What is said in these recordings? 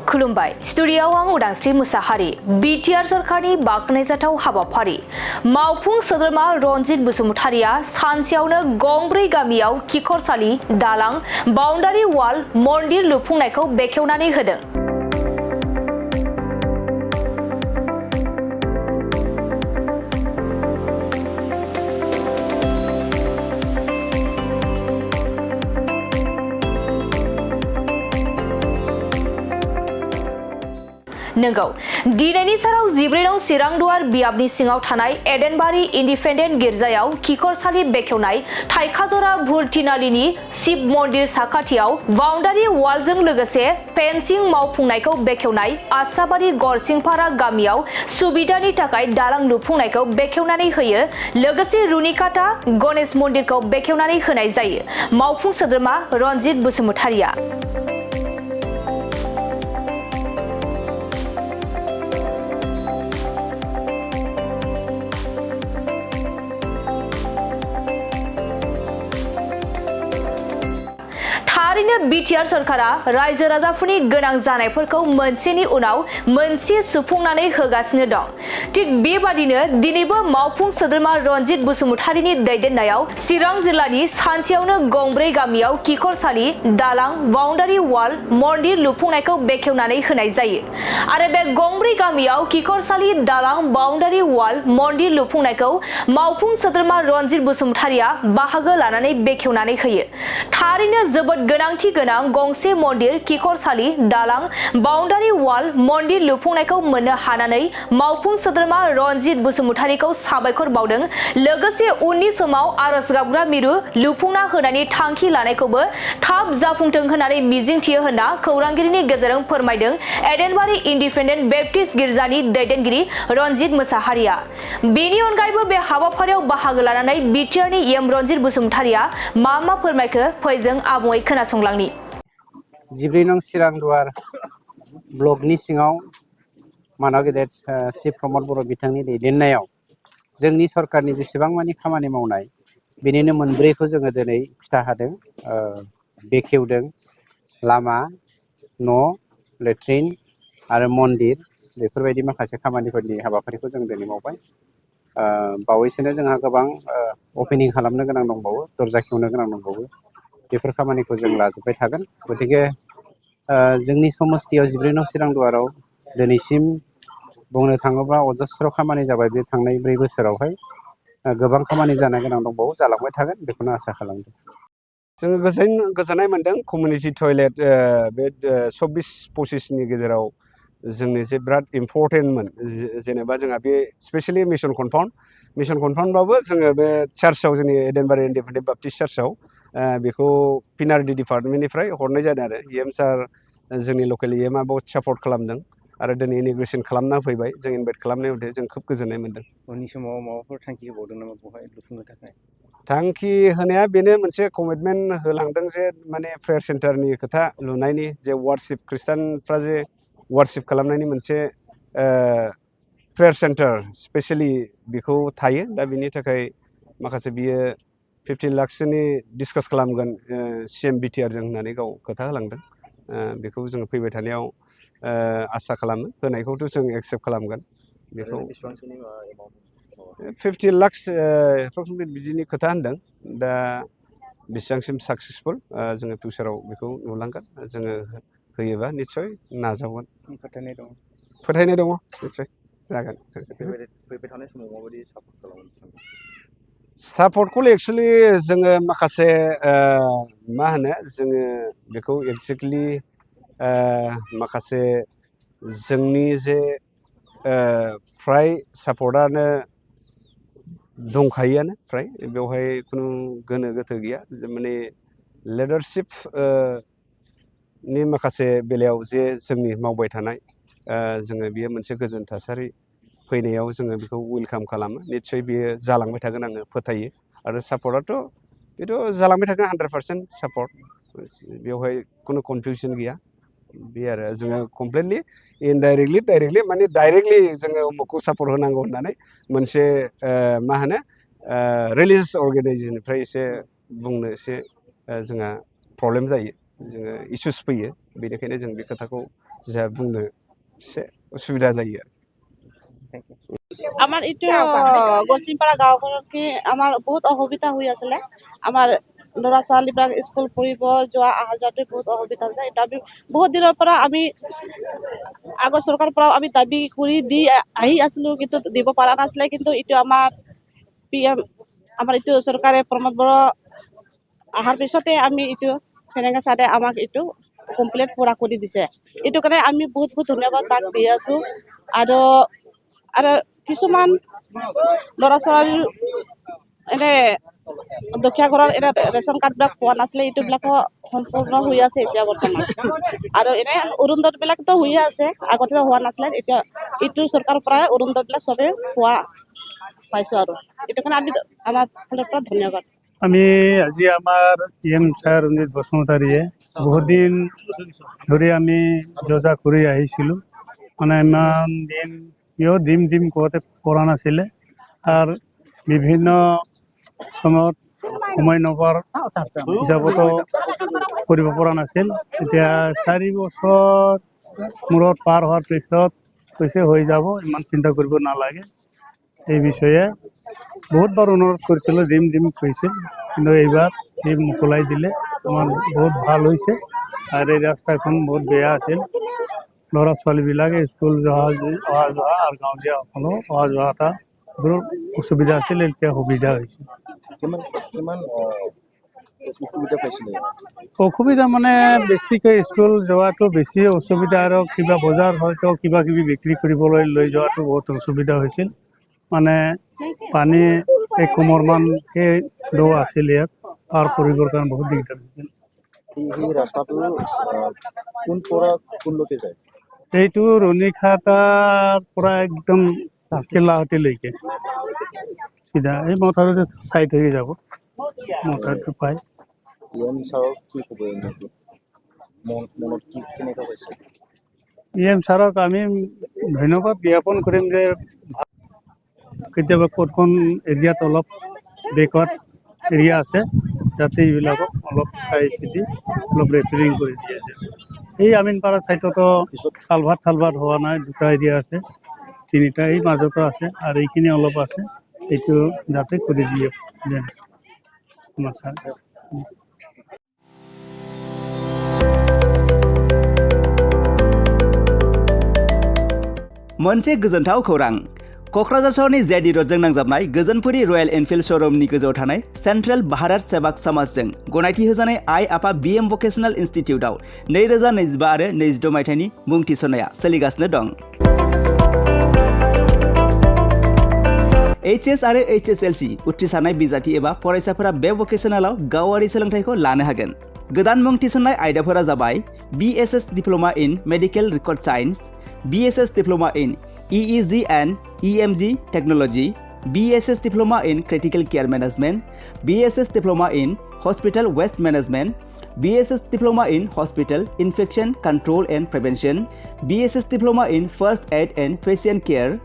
खुलुमबाय स्टुडियोआव आं उदांस्रि मुसाहारि बिटिआर सरकारनि बाखनायजाथाव हाबाफारि मावफुं सोद्रोमा रनजित बसुमतारिया सानसेयावनो गंब्रै गामियाव खिखरसालि दालां बाउन्डारि वाल मन्दिर लुफुंनायखौ बेखेवनानै होदों। नंगौ दिनैनि साराव 14 नं चिरांदुवार बियाबनि सिङाव थानाय एडेनबारि इन्डिपेन्डेन्ट गिर्जायाव खिखरसालि बेखेवनाय थाइखाजरा भुरथिनालिनि शिव मन्दिर साखाथियाव बाउन्डारि वालजों लोगोसे फेन्सिं मावफुंनायखौ बेखेवनाय आस्राबारि गरसिंपारा गामियाव सुबिदानि थाखाय दालां लुफुंनायखौ बेखेवनानै होयो लोगोसे रुनिकाटा गणेश मन्दिरखौ बेखेवनानै होनाय जायो मावफुं सोद्रोमा रनजित बसुमतारिया। थारैनो बिटिआर सरकारा रायजो राजाफोरनि गोनां जानायफोरखौ मोनसेनि उनाव मोनसे सुफुंनानै होगासिनो दं। थिग बेबादिनो दिनैबो मावफुं सोद्रोमा रनजित बसुमतारिनि दैदेननायाव चिरां जिल्लानि सानसेयावनो गंब्रै गामियाव खिखरसालि दालां बाउन्डारि वाल मन्दिर लुफुंनायखौ बेखेवनानै होनाय जायो आरो बे गंब्रै गामियाव खिखरसालि दालां बाउन्डारि वाल मन्दिर लुफुंनायखौ मावफुं सोद्रोमा रनजित बसुमतारिया बाहागो लानानै बेखेवनानै होयो। थारैनो जोबोद गोनांथि गोनां गंसे मन्दिर खिखरसालि दालां बाउन्डारि वाल मन्दिर लुफुंनायखौ मोननो हानानै मावफुं सोद्रोमा रनजित बसुमतारिखौ साबायखर बावदों लोगोसे उननि समाव आरज गाबग्रा मिरु लुफुंना होनायनि थांखि लानायखौबो थाब जाफुंथों होननानै मिजिंथियो होनना खौरांगिरिनि गेजेरजों फोरमायदों एडेनबारि इन्डिपेन्डेन्ट बेप्टिस्ट गिर्जानि दैदेनगिरि रनजित मुसाहारिया। बेनि अनगायैबो बे हाबाफारियाव बाहागो लानानै बिटिआरनि एम रनजित बसुमतारिया मा फोरमायखो फैजों आबुङै खोनासंलांनि। 14 नं चिरांदुवार ब्लकनि सिङाव मानाव गेदेर शिव प्रमद बर' बिथांनि दैदेननायाव जोंनि सरकारनि जेसेबां मानि खामानि मावनाय बेनिनो मोनब्रैखौ जोङो दिनै खिथाहादों बेखेवदों लामा न' लेट्रिन आरो मन्दिर बेफोरबायदि माखासे खामानिफोरनि हाबाफारिखौ जों दिनै मावबाय। बावैसोनो जोंहा गोबां अपेनिं खालामनो गोनां दंबावो दरजा खेवनो गोनां दंबावो बेफोर खामानिखौ जों लाजोबबाय थागोन। गतिके जोंनि समस्तियाव 14 नं चिरांदुवाराव दिनैसिम बुंनो थाङोब्ला अजस्र खामानि जाबाय बे थांनाय 4 बोसोरावहाय गोबां खामानि जानो गोनां दंबावो जालांबाय थागोन बेखौनो आसा खालामदों। जोङो गोजोननाय मोनदों कमिउनिटि टयलेट बे 24-25नि गेजेराव जोंनि जे बिराद इम्परटेन्टमोन जेनेबा जोंहा बे स्पेसियलि मिशन कनफाउन्डबाबो जोङो बे चार्चआव जोंनि एडेनबारि इन्डिपेन्डेन्ट बाप्टिस्ट चार्चआव बेखौ पिनारडि डिपार्टमेन्टनिफ्राय हरनाय जादों आरो इएम सार जोंनि लकेल इएमआ बहुत सापर्ट खालामदों आरो दिनै इन'ग्रेसन खालामना फैबाय जों इनभाइट खालामनाय मथे जों खोब गोजोननाय मोनदों। उननि समाव माबाफोर थांखि होबावदों नामा बेवहाय लुफुंनो थाखाय? थांखि होनाया बेनो मोनसे कमिटमेन्ट होलांदों जे माने प्रेयार सेन्टारनि खोथा लुनायनि जे वार्शिप खृष्टानफ्रा जे वार्शिप खालामनायनि मोनसे प्रेयार सेन्टार स्पेसियेलि बेखौ थायो दा बिनि थाखाय माखासे बियो 50 लाखसोनि डिसकास खालामगोन CM बिटिआरजों होननानै गाव खोथा होलांदों बेखौ जोङो फैबाय थानायाव आसा खालामो होनायखौथ' जों एक्सेप्ट खालामगोन बेखौ 50 लाखस एप्रक्सिमेट बिदिनि खोथा होनदों दा बेसेबांसिम साक्सेसफुल जोङो फिउचाराव बेखौ नुलांगोन जोङो होयोबा निस्सय नाजावगोन फोथायनाय दङ निस्सय जागोन। फैबाय थानाय समाव माबायदि सापर्ट खालामगोन? सापर्टखौ एक्सुवेलि जोङो माखासे मा होनो जोङो बेखौ एक्जेक्टलि माखासे जोंनि जे फ्राय सापर्टआनो दंखायोआनो फ्राय बेवहाय खुनु गोनो गोथो गैया माने लिडारशिप नि माखासे बेलायाव जे जोंनि मावबाय थानाय जोङो बेयो मोनसे गोजोन थासारि फैनायाव जोङो बेखौ वेलकाम खालामो निस्सय बेयो जालांबाय थागोन आङो फोथायो आरो सापर्टआथ' बेथ' जालांबाय थागोन 100% सापर्ट बेवहाय खुनु कनफिउसन गैया बे आरो जोङो कमप्लिटलि इनडाइरेक्टलि डाइरेक्टलि माने डाइरेक्टलि जोङो उमुखखौ सापर्ट होनांगौ होननानै मोनसे मा होनो रिलिजियास अर्गेनाइजेसननिफ्राय एसे बुंनो एसे जोंहा प्रब्लेम जायो जोङो इसुस फैयो बेनिखायनो जों बे खोथाखौ जोंहा बुंनो एसे उसुबिदा जायो आरो আমাৰ এইটো গছিমপাৰা গাঁওখনত আমাৰ বহুত অসুবিধা হৈ আছিলে আমাৰ ল'ৰা ছোৱালীবিলাক স্কুল পঢ়িব যোৱা অহা যোৱাতে বহুত অসুবিধা হৈছে এতিয়া আমি বহুত দিনৰ পৰা আমি আগৰ চৰকাৰৰ পৰা আমি দাবী কৰি দি আহি আছিলো কিন্তু দিব পৰা নাছিলে কিন্তু এইটো আমাৰ PM আমাৰ এইটো চৰকাৰে প্ৰমোদ বড়ো অহাৰ পিছতে আমি এইটো ফেৰেঙা ছাৰে আমাক এইটো কমপ্লিট পুৰা কৰি দিছে এইটো কাৰণে আমি বহুত বহুত ধন্যবাদ তাক দি আছো আৰু কিছুমান ল'ৰা ছোৱালী এনে দুখীয়া ঘৰৰ এনে ৰেচন কাৰ্ডবিলাক পোৱা নাছিলে এইটোবিলাকো সম্পূৰ্ণ হৈ আছে এতিয়া বৰ্তমান আৰু এনে অৰুণোদয়বিলাকতো হৈয়ে আছে আগতে হোৱা নাছিলে এতিয়া এইটো চৰকাৰৰ পৰা অৰুণোদয়বিলাক চবে পোৱা পাইছো আৰু এইটো কাৰণে আমি আমাৰ ফালৰ পৰা ধন্যবাদ আমি আজি আমাৰ PM ছাৰ ৰঞ্জিত বসুমতাৰীয়ে বহুত দিন ধৰি আমি যোজা কৰি আহিছিলোঁ মানে ইমান দিন দিম কোৱাতে পৰা নাছিলে আৰু বিভিন্ন সময়ত সময় নোপোৱাৰ হিচাপতো কৰিব পৰা নাছিল এতিয়া 4 বছৰ মূৰত পাৰ হোৱাৰ পিছত কৈছে হৈ যাব ইমান চিন্তা কৰিব নালাগে এই বিষয়ে বহুতবাৰ অনুৰোধ কৰিছিলোঁ দিম কৈছিল কিন্তু এইবাৰ মুকলাই দিলে আমাৰ বহুত ভাল হৈছে আৰু এই ৰাস্তাখন বহুত বেয়া আছিল ল'ৰা ছোৱালীবিলাকে স্কুল অহা যোৱা আৰু গাঁৱলীয়াসকলৰ অহা যোৱা এটা বহুত অসুবিধা আছিল এতিয়া সুবিধা হৈছে অসুবিধা মানে বেছিকৈ স্কুল যোৱাটো বেছি অসুবিধা আৰু কিবা বজাৰ হয়তো কিবা কিবি বিক্ৰী কৰিবলৈ লৈ যোৱাটো বহুত অসুবিধা হৈছিল মানে পানী এক কোমৰমানকে দ আছিল ইয়াত পাৰ কৰিবৰ কাৰণে বহুত দিগদাৰ হৈছিল এইটো ৰণিখাটাৰ পৰা একদম কেলাহতীলৈকে চিধা এই মথাউৰিটো চাইড হৈ যাব মথাউৰিটো পাই PM ছাৰক আমি ধন্যবাদ জ্ঞাপন কৰিম যে কেতিয়াবা কোনখন এৰিয়াত অলপ বেকৱাৰ্ড এৰিয়া আছে যাতে এইবিলাকক অলপ চাই চিতি অলপ ৰেপেৰিং কৰি দিয়ে এই আমিনপাৰা ছাইডতো কালভাৰ্ট হোৱা নাই দুটা এৰিয়া আছে তিনিটা এই মাজতো আছে আৰু এইখিনি অলপ আছে এইটো যাতে কৰি দিয়ে আমাৰ ছাৰ मोनसे गोजोनथाव खौरां क'क्राझार सहरनि जेडि र'डजों नांजाबनाय गोजोनपुरी रयेल एनफिल्ड श'रुमनि गोजौआव थानाय सेन्ट्रेल भारत सेवाक समाजजों गनायथि होजानाय आइ आफा BM भकेशनेल इन्स्टिटिउटआव 2025 आरो 26 मायथाइनि मुं थिसननाया सोलिगासिनो दं HS आरो HSLC उथ्रिसारनाय बिजाथि एबा फरायसाफोरा बे भकेशनेलाव गावारि सोलोंथाइखौ लानो हागोन गोदान मुं थिसननाय आयदाफोरा जाबाय BSS diploma in medical record science BSS Diploma in EEG and EMG Technology, BSS Diploma in Critical Care Management, BSS Diploma in Hospital Waste Management, BSS Diploma in Hospital Infection Control and Prevention, BSS Diploma in First Aid and Patient Care,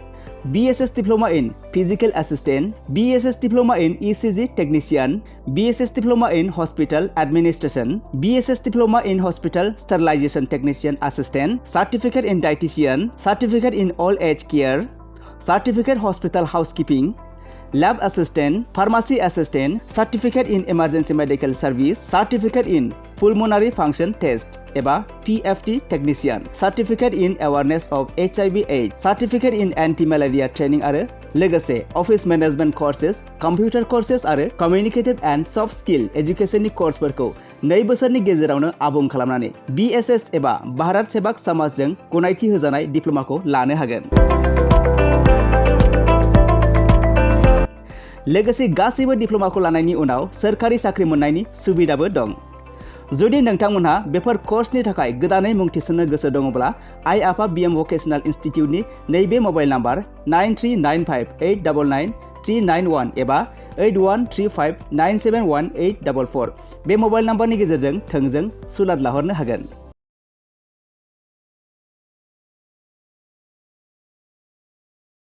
BSS Diploma in Physical Assistant, BSS Diploma in ECG Technician, BSS Diploma in Hospital Administration, BSS Diploma in Hospital Sterilization Technician Assistant, Certificate in Dietitian, Certificate in Old Age Care, Certificate Hospital Housekeeping, Lab Assistant, Pharmacy Assistant, Certificate in Emergency Medical Service, Certificate in Pulmonary Function Test एबा PFT Technician, Certificate in Awareness of HIV/AIDS, Certificate in Anti-Malaria Training आरो लोगोसे Office Management Courses, Computer Courses आरो Communicative and Soft Skill Educationनि कर्सफोरखौ 2 बोसोरनि गेजेरावनो आबुं खालामनानै BSS एबा भारत सेवाक समाजजों गनायथि होजानाय डिप्ल'माखौ लानो हागोन लोगोसे गासैबो डिप्ल'माखौ लानायनि उनाव सोरखारि साख्रि मोननायनि सुबिदाबो दं जुदि नोंथांमोनहा बेफोर कर्सनि थाखाय गोदानै मुं थिसननो गोसो दङब्ला आइ आफा BM भकेशनेल इन्स्टिटिउटनि नैबे मबाइल नाम्बार 9395899391 एबा 8135971844 बे मबाइल नाम्बारनि गेजेरजों थोंजों सुलाद लाहरनो हागोन